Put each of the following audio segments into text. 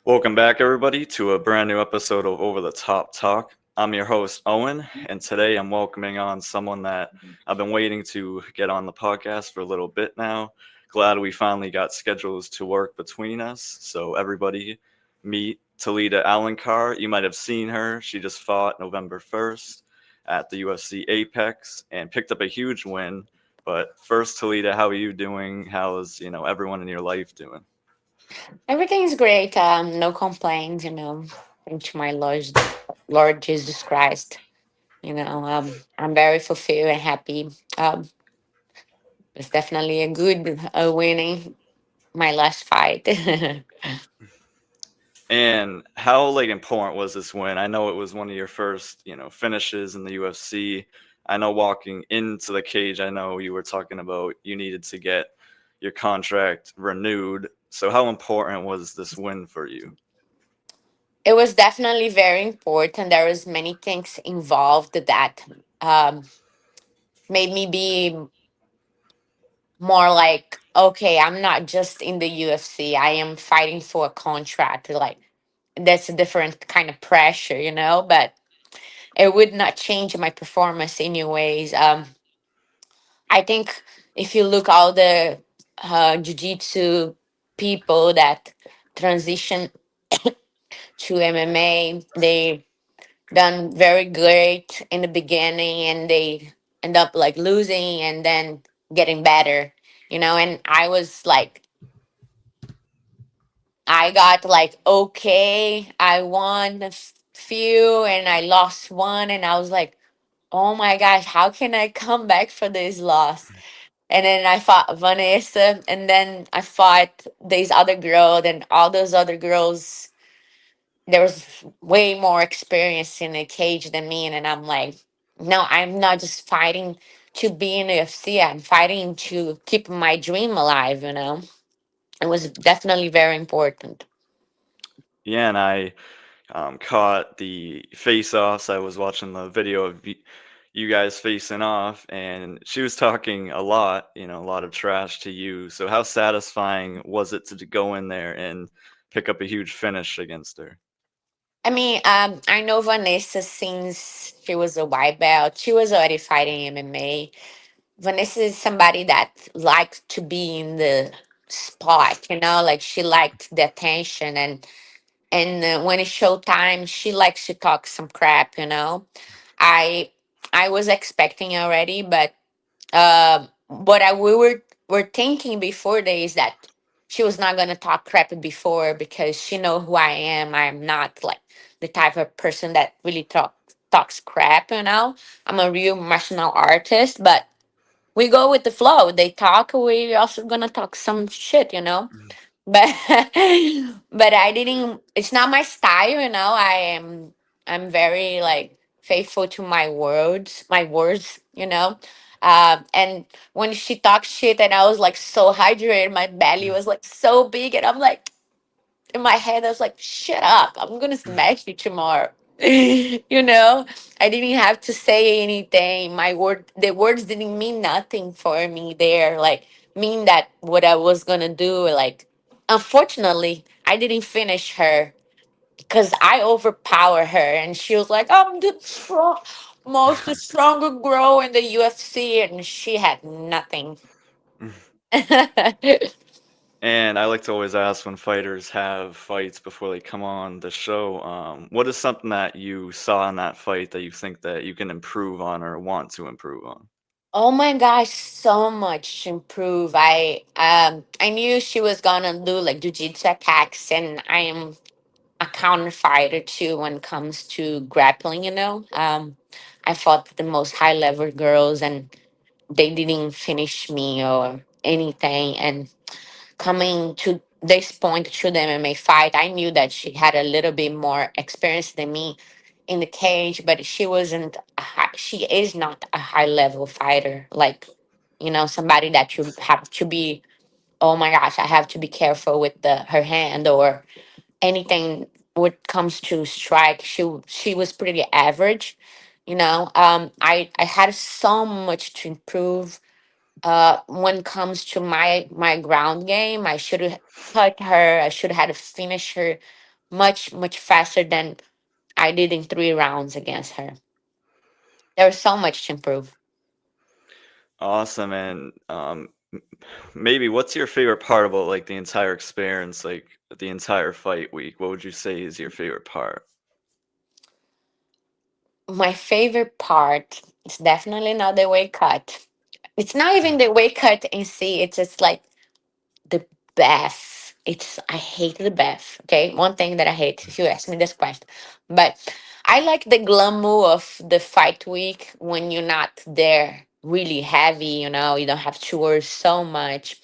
Welcome back, everybody, to a brand new episode of Over the Top Talk. I'm your host, Owen, and today I'm welcoming on someone that I've been waiting to get on the podcast for a little bit now. Glad we finally got schedules to work between us. So, everybody, meet Talita Alencar. You might have seen her. She just fought November 1st at the UFC Apex and picked up a huge win. But first, Talita, how are you doing? How's everyone in your life doing? Everything's great. No complaints. Thank to my Lord Jesus Christ. I'm very fulfilled and happy. It's definitely a good winning my last fight. And how important was this win? I know it was one of your first, finishes in the UFC. I know walking into the cage, I know you were talking about you needed to get your contract renewed. So how important was this win for you? It was definitely very important. There was many things involved that um, made me be more like, okay, I'm not just in the UFC. I am fighting for a contract. Like that's a different kind of pressure. But it would not change my performance anyways. I think if you look all the jiu-jitsu people that transition to MMA, they done very great in the beginning and they end up like losing and then getting better. And I was like, I got like, okay, I won few and I lost one, and I was like, oh my gosh, how can I come back for this loss? And then I fought Vanessa, and then I fought this other girl, and all those other girls, there was way more experience in a cage than me. And I'm like, no, I'm not just fighting to be in the UFC, I'm fighting to keep my dream alive. It was definitely very important. Yeah, and I caught the face-offs. I was watching the video of you guys facing off, and she was talking a lot, a lot of trash to you. So how satisfying was it to go in there and pick up a huge finish against her? I mean, I know Vanessa since she was a white belt. She was already fighting MMA. Vanessa is somebody that likes to be in the spot. Like she liked the attention, and when it's showtime, she likes to talk some crap. I I was expecting already, but what we were thinking before this that she was not gonna talk crap before because she know who I am. I'm not like the type of person that really talks crap. I'm a real martial artist, but we go with the flow. They talk, we also gonna talk some shit. But but I didn't. It's not my style. I'm very like faithful to my words. And when she talks shit, and I was like so hydrated, my belly was like so big, and I'm like in my head, I was like, "Shut up! I'm gonna smash you tomorrow." I didn't have to say anything. The words didn't mean nothing for me there. Like mean that what I was gonna do. Like, unfortunately, I didn't finish her because I overpower her, and she was like, "I'm the most stronger girl in the UFC," and she had nothing. And I like to always ask when fighters have fights before they come on the show, what is something that you saw in that fight that you think that you can improve on or want to improve on? Oh my gosh, so much to improve. I knew she was gonna do like jujitsu attacks, and I am a counter fighter too when it comes to grappling. I fought the most high level girls, and they didn't finish me or anything. And coming to this point to the MMA fight, I knew that she had a little bit more experience than me in the cage, but she is not a high level fighter. Like, somebody that you have to be, oh my gosh, I have to be careful with her hand or anything when it comes to strike. She was pretty average. I had so much to improve when it comes to my ground game. I should have cut her. I should have had to finish her much faster than I did in 3 rounds against her. There was so much to improve. Awesome. And maybe what's your favorite part about like the entire experience, like the entire fight week? What would you say is your favorite part? My favorite part is definitely not the weight cut. It's not even the weight cut in see. It's just like the bath. It's I hate the bath. Okay, one thing that I hate. If you ask me this question, but I like the glamour of the fight week when you're not there really heavy. You don't have to worry so much.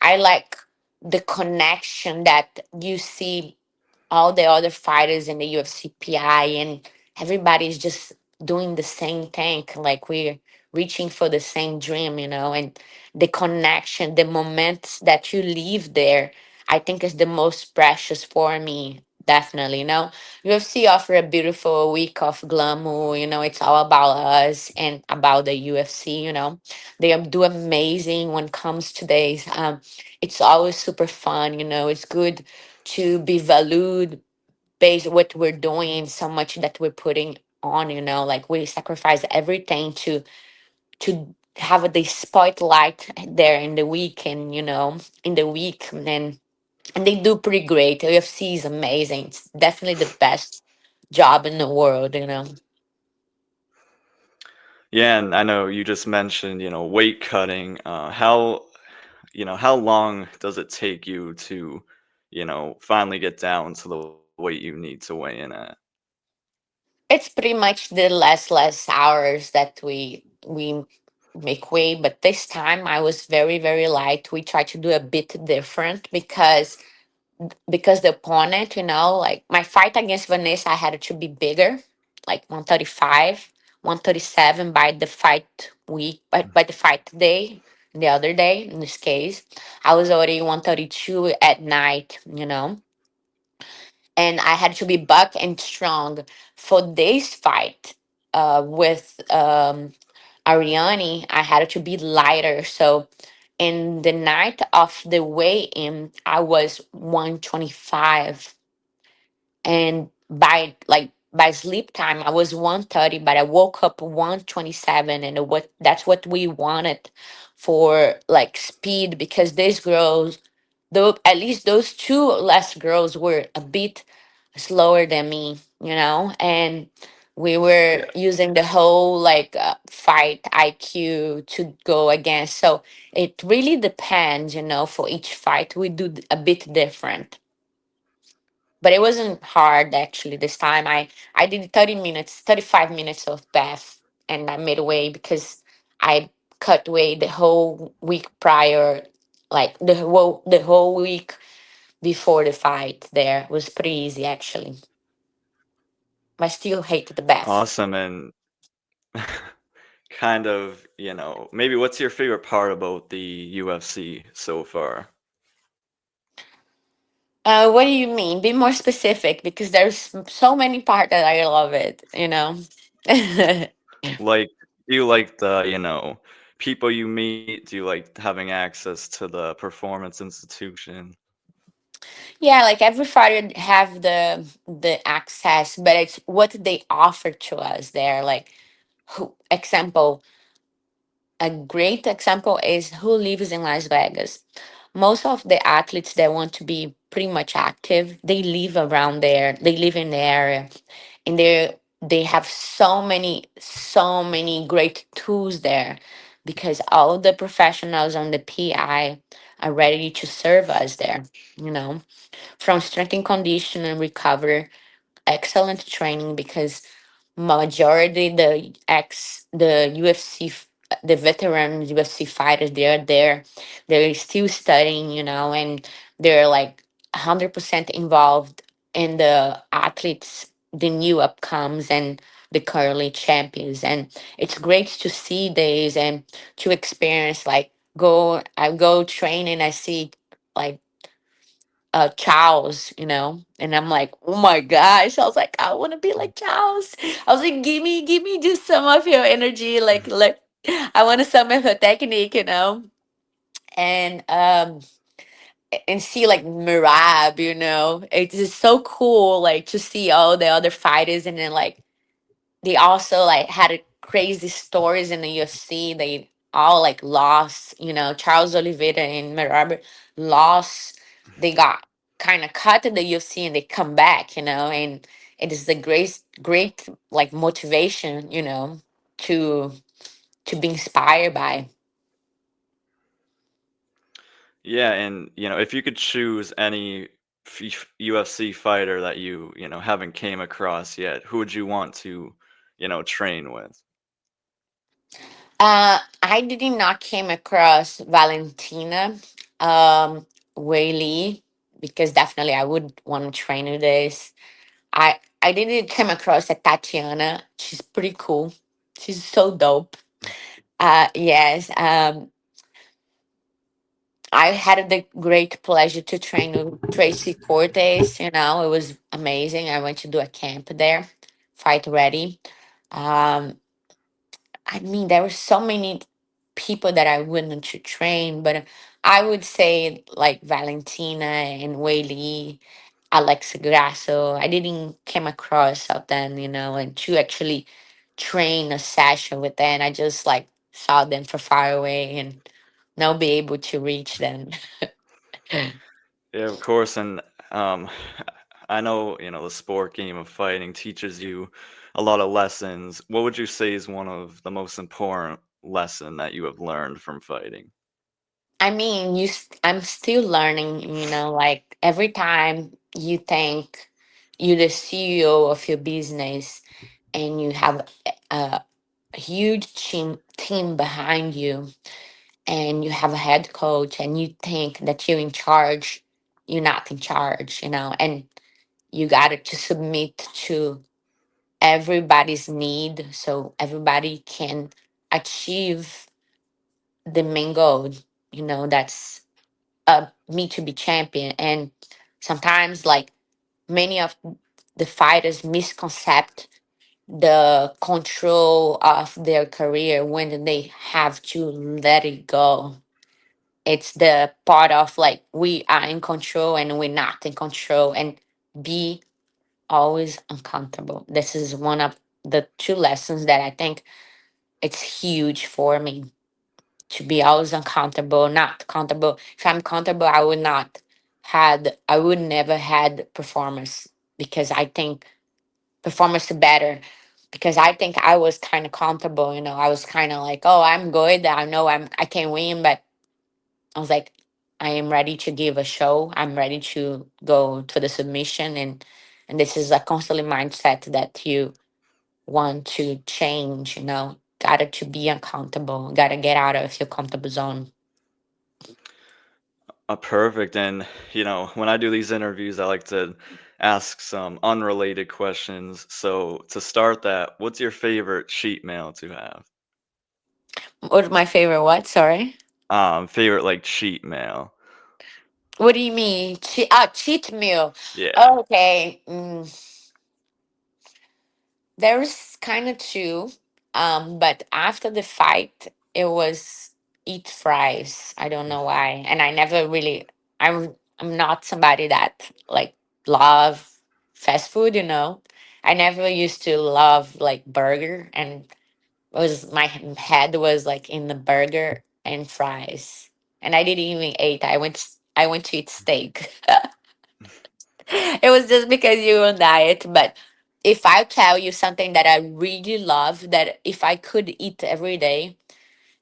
I like the connection that you see all the other fighters in the UFC PI, and everybody's just doing the same thing. Like we're reaching for the same dream, and the connection, the moments that you live there, I think is the most precious for me. Definitely, UFC offer a beautiful week of glamour. It's all about us and about the UFC. They do amazing when it comes to days. It's always super fun. It's good to be valued based what we're doing so much that we're putting on. Like we sacrifice everything to have the spotlight there in the week, and in the week, and they do pretty great. UFC is amazing. It's definitely the best job in the world. Yeah, and I know you just mentioned, weight cutting. How long does it take you to, finally get down to the weight you need to weigh in at? It's pretty much the less hours that we make weight, but this time I was very light. We tried to do a bit different because the opponent, like my fight against Vanessa, I had to be bigger, like 135, 137 by the fight week, by the fight day, the other day in this case. I was already 132 at night, and I had to be buck and strong for this fight with Ariane. I had to be lighter. So in the night of the weigh-in, I was 125, and by sleep time I was 130, but I woke up 127, and that's what we wanted for like speed, because these girls, though, at least those two last girls were a bit slower than me, and we were Yeah. using the whole like fight IQ to go against. So it really depends, for each fight we do a bit different, but it wasn't hard actually this time. I did 30 minutes, 35 minutes of bath, and I made away because I cut weight the whole week prior, like the whole week before the fight. There was pretty easy actually. I still hate the bath. Awesome. And kind of, maybe what's your favorite part about the UFC so far? What do you mean? Be more specific, because there's so many parts that I love it. Like, do you like the, people you meet? Do you like having access to the performance institution? Yeah, like every fighter have the access, but it's what they offer to us there. Like, example, a great example is who lives in Las Vegas. Most of the athletes that want to be pretty much active, they live around there. They live in the area, and they have so many great tools there, because all the professionals on the PI are ready to serve us there. You know, from strength and condition and recovery, excellent training, because majority the UFC the veteran UFC fighters, they're there, they're still studying, and they're like 100% involved in the athletes, the new upcomes and the currently champions. And it's great to see these and to experience, like, I go train and I see like Charles, and I'm like, oh my gosh. I was like, I want to be like Charles. I was like, give me just some of your energy. Like, I want some of her technique. And and see like Mirab, it's just so cool like to see all the other fighters, and then like they also like had a crazy stories in the UFC. They all like lost, Charles Oliveira and Merab lost. They got kind of cut in the UFC and they come back, and it is the great like motivation, to be inspired by. Yeah, and if you could choose any UFC fighter that you haven't came across yet, who would you want to train with? I did not came across Valentina, um, Whaley, because definitely I would want to train with this. I didn't come across a Tatiana. She's pretty cool. She's so dope. Yes. I had the great pleasure to train with Tracy Cortez. It was amazing. I went to do a camp there, fight ready. Um, I mean, there were so many people that I wanted to train, but I would say like Valentina and Whaley, Alexa Grasso. I didn't came across of them, and to actually train a session with them. I just like saw them from far away and not be able to reach them. Yeah, of course, and um, I know the sport game of fighting teaches you a lot of lessons. What would you say is one of the most important lesson that you have learned from fighting? I mean, I'm still learning, like every time you think you're the CEO of your business and you have a huge team behind you and you have a head coach and you think that you're in charge, you're not in charge, and you got to submit to everybody's need so everybody can achieve the main goal, that's me to be champion. And sometimes like many of the fighters misconcept the control of their career when they have to let it go. It's the part of like we are in control and we're not in control, and be always uncomfortable. This is one of the two lessons that I think it's huge for me, to be always uncomfortable, not comfortable. If I'm comfortable, I would never had performance, because I think performance is better, because I think I was kind of comfortable, I was kind of like, oh, I'm good. I know I can win, but I was like, I am ready to give a show. I'm ready to go to the submission, and this is a constantly mindset that you want to change. Gotta to be uncomfortable. Gotta get out of your comfortable zone. Perfect. And when I do these interviews, I like to ask some unrelated questions. So to start that, what's your favorite cheat meal to have? What's my favorite? What? Sorry. Favorite like cheat meal. What do you mean? Cheat meal. Yeah. Okay. There's kind of two. But after the fight, it was eat fries. I don't know why, and I never really. I'm not somebody that like love fast food. I never used to love like burger, and was my head was like in the burger and fries, and I didn't even eat. I went to eat steak. It was just because you're on diet. But if I tell you something that I really love, that if I could eat every day,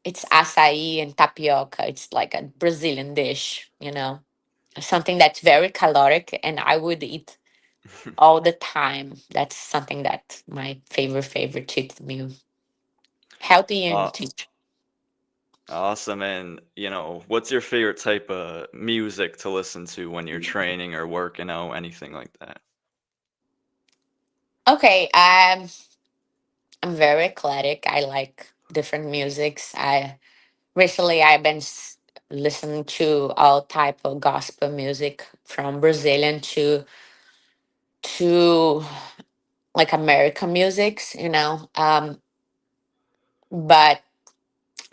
it's acai and tapioca. It's like a Brazilian dish, something that's very caloric, and I would eat all the time. That's something that my favorite cheat meal. Healthy Uh, and cheap. awesome. And what's your favorite type of music to listen to when you're training or working out, anything like that? Okay, I'm very eclectic. I like different musics. I recently I've been listening to all type of gospel music, from Brazilian to like American musics, but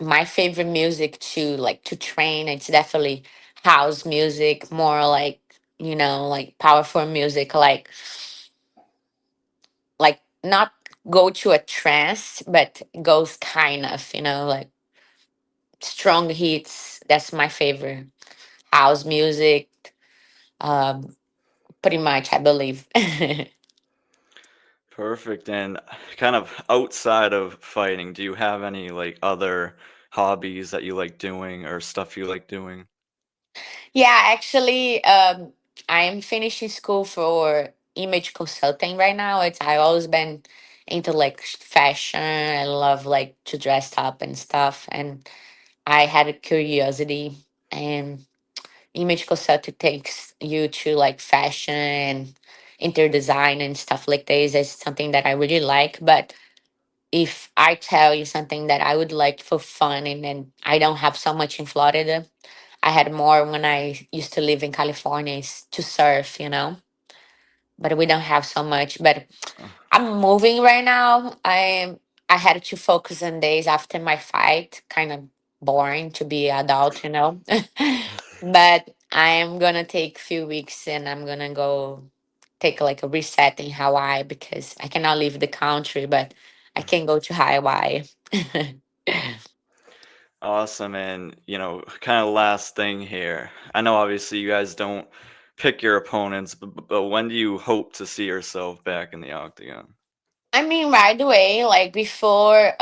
my favorite music to like to train, it's definitely house music, more like, like powerful music, like not go to a trance, but goes kind of, like strong hits. That's my favorite house music. Um, Pretty much, I believe. Perfect. And kind of outside of fighting, do you have any like other hobbies that you like doing or stuff you like doing? Yeah, actually, I'm finishing school for image consulting right now. It's I always been into like fashion. I love like to dress up and stuff, and I had a curiosity. And image consulting takes you to like fashion and interior design and stuff like this. Is something that I really like. But if I tell you something that I would like for fun, and then I don't have so much in Florida, I had more when I used to live in California is to surf, but we don't have so much. But Uh, I'm moving right now. I had to focus on days after my fight. Kind of boring to be adult. But I am gonna take a few weeks and I'm gonna go take like a reset in Hawaii because I cannot leave the country, but I can go to Hawaii. Awesome. And, kind of last thing here. I know obviously you guys don't pick your opponents, but when do you hope to see yourself back in the octagon? I mean, right away, like before,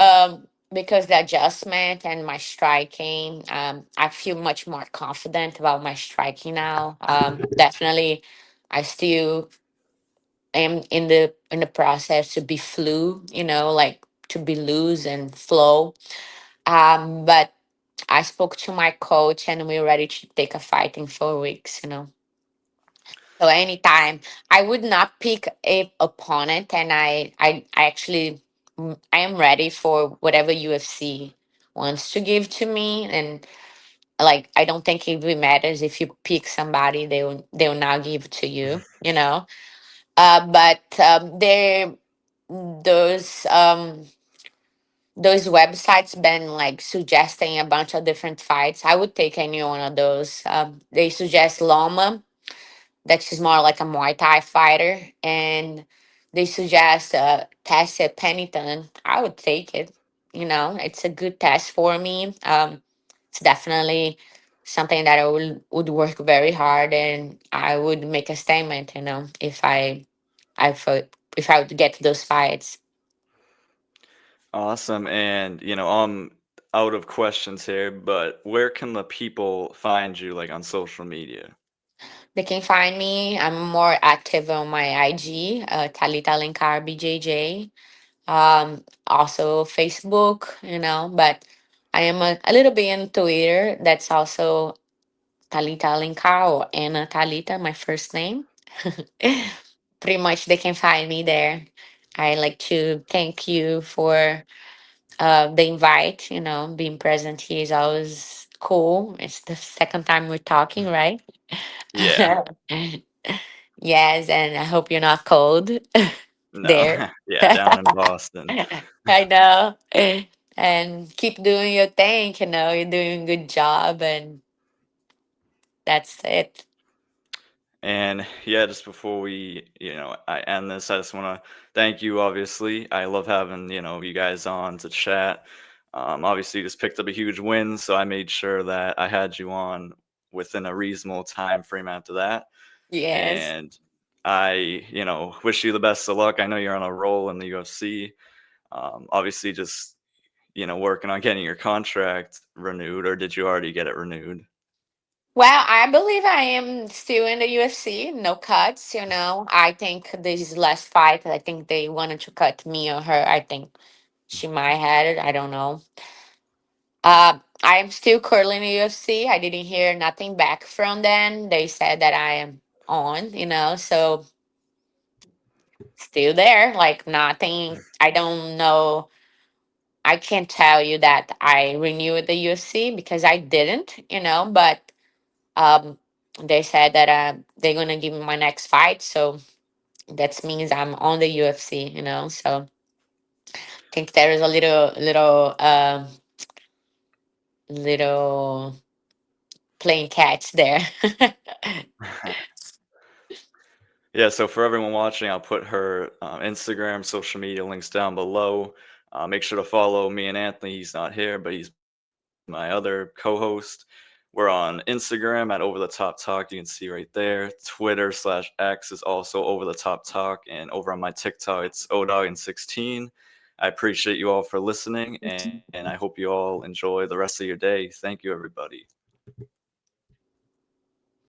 because the adjustment and my striking, I feel much more confident about my striking now. Definitely, I still am in the process to be flu, like to be loose and flow. But I spoke to my coach, and we're ready to take a fight in 4 weeks. So anytime I would not pick a opponent, and I actually I am ready for whatever UFC wants to give to me, and like I don't think it really matters if you pick somebody, they will not give to you. But there those those websites been like suggesting a bunch of different fights. I would take any one of those. They suggest Loma, that she's more like a Muay Thai fighter, and they suggest Tassia Pennington. I would take it. It's a good test for me. It's definitely something that I would work very hard, and I would make a statement. If I would get those fights. Awesome. And, I'm out of questions here, but where can the people find you, like on social media? They can find me. I'm more active on my IG, Talita Alencar BJJ. Also Facebook, but I am a little bit in Twitter. That's also Talita Alencar or Anna Talita, my first name. Pretty much they can find me there. I like to thank you for the invite. Being present here is always cool. It's the second time we're talking, right? Yeah. Yes, and I hope you're not cold No. there. Yeah, down in Boston. I know. And keep doing your thing, you're doing a good job, and that's it. And yeah, just before I end this, I just want to thank you. Obviously, I love having you guys on to chat. Obviously, you just picked up a huge win, so I made sure that I had you on within a reasonable time frame after that. Yes. And I, wish you the best of luck. I know you're on a roll in the UFC. Obviously, just working on getting your contract renewed, or did you already get it renewed? Well, I believe I am still in the UFC. No cuts, I think this last fight, I think they wanted to cut me or her. I think she might had it. I don't know. I am still currently in the UFC. I didn't hear nothing back from them. They said that I am on, so still there. Like nothing. I don't know. I can't tell you that I renewed the UFC because I didn't, but um, they said that they're gonna give me my next fight, so that means I'm on the UFC, So I think there is a little playing catch there. Yeah, so for everyone watching, I'll put her Instagram, social media links down below. Make sure to follow me and Anthony. He's not here, but he's my other co-host. We're on Instagram at Over the Top Talk. You can see right there. Twitter/X is also Over the Top Talk, and over on my TikTok, it's odog16. I appreciate you all for listening, and I hope you all enjoy the rest of your day. Thank you, everybody.